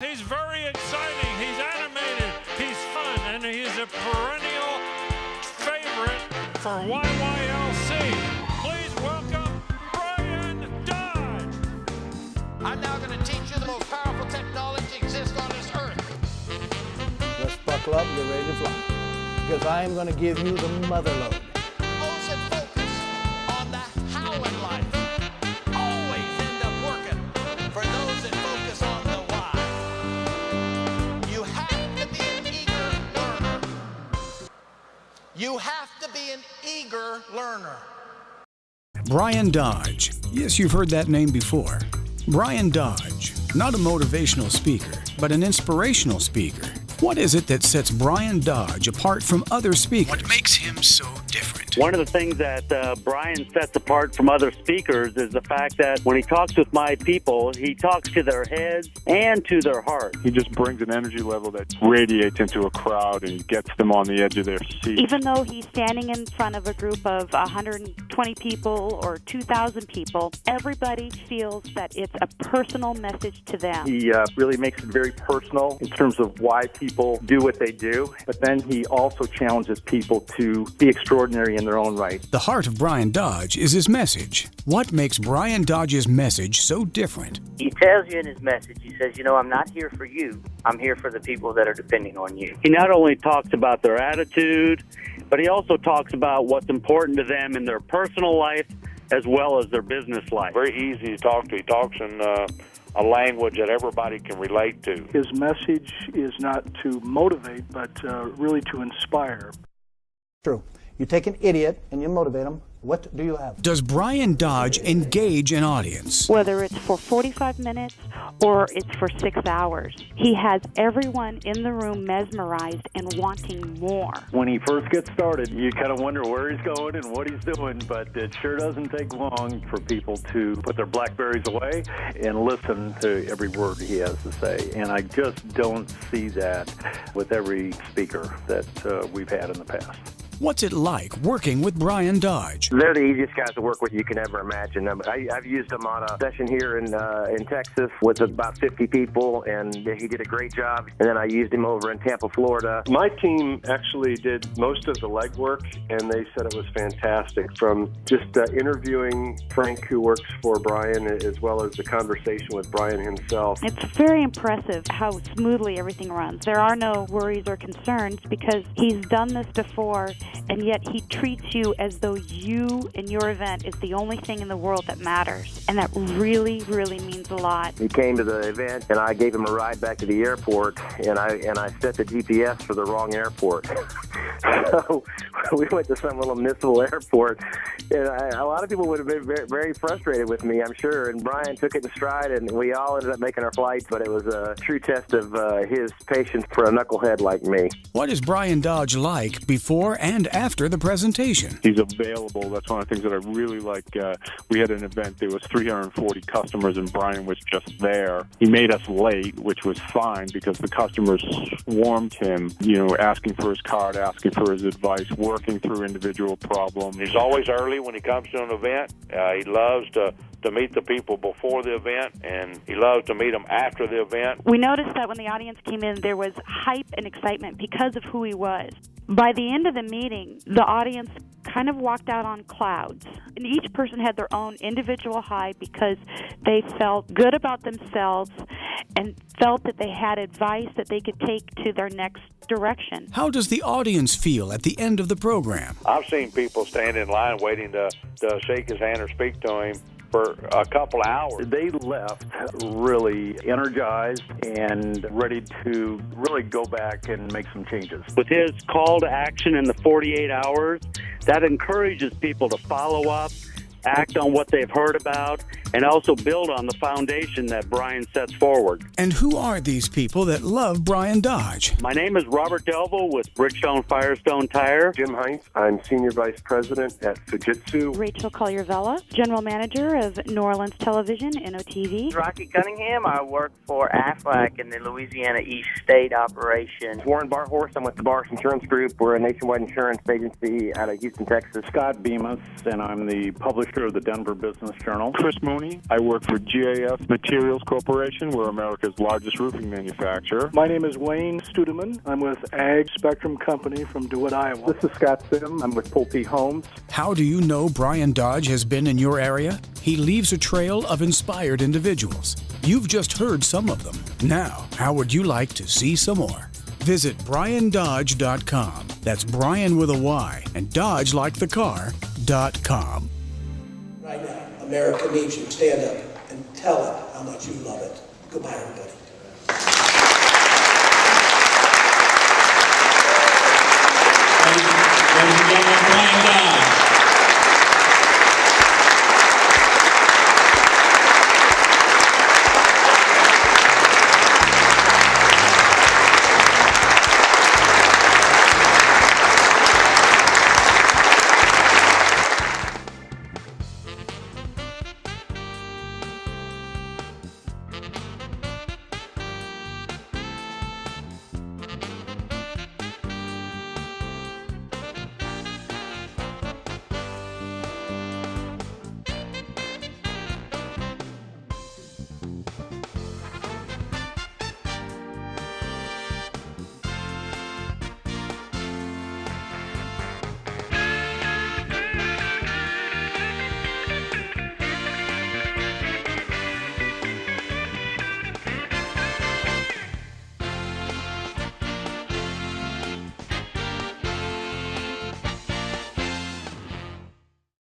He's very exciting, he's animated, he's fun, and he's a perennial favorite for YYLC. Please welcome Bryan Dodge. I'm now going to teach you the most powerful technology exists on this earth. Let's buckle up and get ready to fly, because I am going to give you the mother load. Those that focus on the how in life always end up working for those that focus on the why. You have to be an eager learner. You have to be an eager learner. Bryan Dodge. Yes, you've heard that name before. Bryan Dodge, not a motivational speaker, but an inspirational speaker. What is it that sets Bryan Dodge apart from other speakers? What makes him so different? One of the things that Bryan sets apart from other speakers is the fact that when he talks with my people, he talks to their heads and to their heart. He just brings an energy level that radiates into a crowd and gets them on the edge of their seat. Even though he's standing in front of a group of 120 people or 2,000 people, everybody feels that it's a personal message to them. He really makes it very personal in terms of why people do what they do, but then he also challenges people to be extraordinary in their own right. The heart of Bryan Dodge is his message. What makes Bryan Dodge's message so different? He tells you in his message, he says, I'm not here for you. I'm here for the people that are depending on you. He not only talks about their attitude, but he also talks about what's important to them in their personal life as well as their business life. Very easy to talk to. He talks in a language that everybody can relate to. His message is not to motivate, but really to inspire. True. You take an idiot and you motivate them. What do you have? Does Bryan Dodge engage an audience? Whether it's for 45 minutes or it's for 6 hours, he has everyone in the room mesmerized and wanting more. When he first gets started, you kind of wonder where he's going and what he's doing, but it sure doesn't take long for people to put their BlackBerries away and listen to every word he has to say. And I just don't see that with every speaker that we've had in the past. What's it like working with Bryan Dodge? They're the easiest guys to work with you can ever imagine. I've used them on a session here in Texas with about 50 people, and he did a great job. And then I used him over in Tampa, Florida. My team actually did most of the legwork, and they said it was fantastic. From just interviewing Frank, who works for Bryan, as well as the conversation with Bryan himself. It's very impressive how smoothly everything runs. There are no worries or concerns because he's done this before, and yet he treats you as though you and your event is the only thing in the world that matters. And that really, really means a lot. He came to the event, and I gave him a ride back to the airport, and I set the GPS for the wrong airport. So we went to some little municipal airport, and a lot of people would have been very, very frustrated with me, I'm sure. And Bryan took it in stride, and we all ended up making our flights, but it was a true test of his patience for a knucklehead like me. What is Bryan Dodge like before and after the presentation? He's available. That's one of the things that I really like. We had an event, there was 340 customers, and Bryan was just there. He made us late, which was fine because the customers swarmed him, asking for his card, asking for his advice, working through individual problems. He's always early when he comes to an event. He loves to meet the people before the event, and he loves to meet them after the event. We noticed that when the audience came in, there was hype and excitement because of who he was. By the end of the meeting, the audience kind of walked out on clouds. And each person had their own individual high because they felt good about themselves and felt that they had advice that they could take to their next direction. How does the audience feel at the end of the program? I've seen people stand in line waiting to shake his hand or speak to him for a couple hours. They left really energized and ready to really go back and make some changes. With his call to action in the 48 hours, that encourages people to follow up, act on what they've heard about, and also build on the foundation that Bryan sets forward. And who are these people that love Bryan Dodge? My name is Robert Delville with Bridgestone Firestone Tire. Jim Heinz, I'm Senior Vice President at Fujitsu. Rachel Collier-Vella, General Manager of New Orleans Television, NOTV. Rocky Cunningham, I work for Aflac in the Louisiana East State operation. Warren Barhorse, I'm with the Barhorse Insurance Group. We're a nationwide insurance agency out of Houston, Texas. Scott Bemis, and I'm the publisher of the Denver Business Journal. Chris Moon Tony. I work for GAF Materials Corporation. We're America's largest roofing manufacturer. My name is Wayne Studeman. I'm with Ag Spectrum Company from DeWitt, Iowa. This is Scott Sim. I'm with Pulte Homes. How do you know Bryan Dodge has been in your area? He leaves a trail of inspired individuals. You've just heard some of them. Now, how would you like to see some more? Visit BryanDodge.com. That's Bryan with a Y and Dodge like the car.com. Right now, America needs you. Stand up and tell it how much you love it. Goodbye, everybody.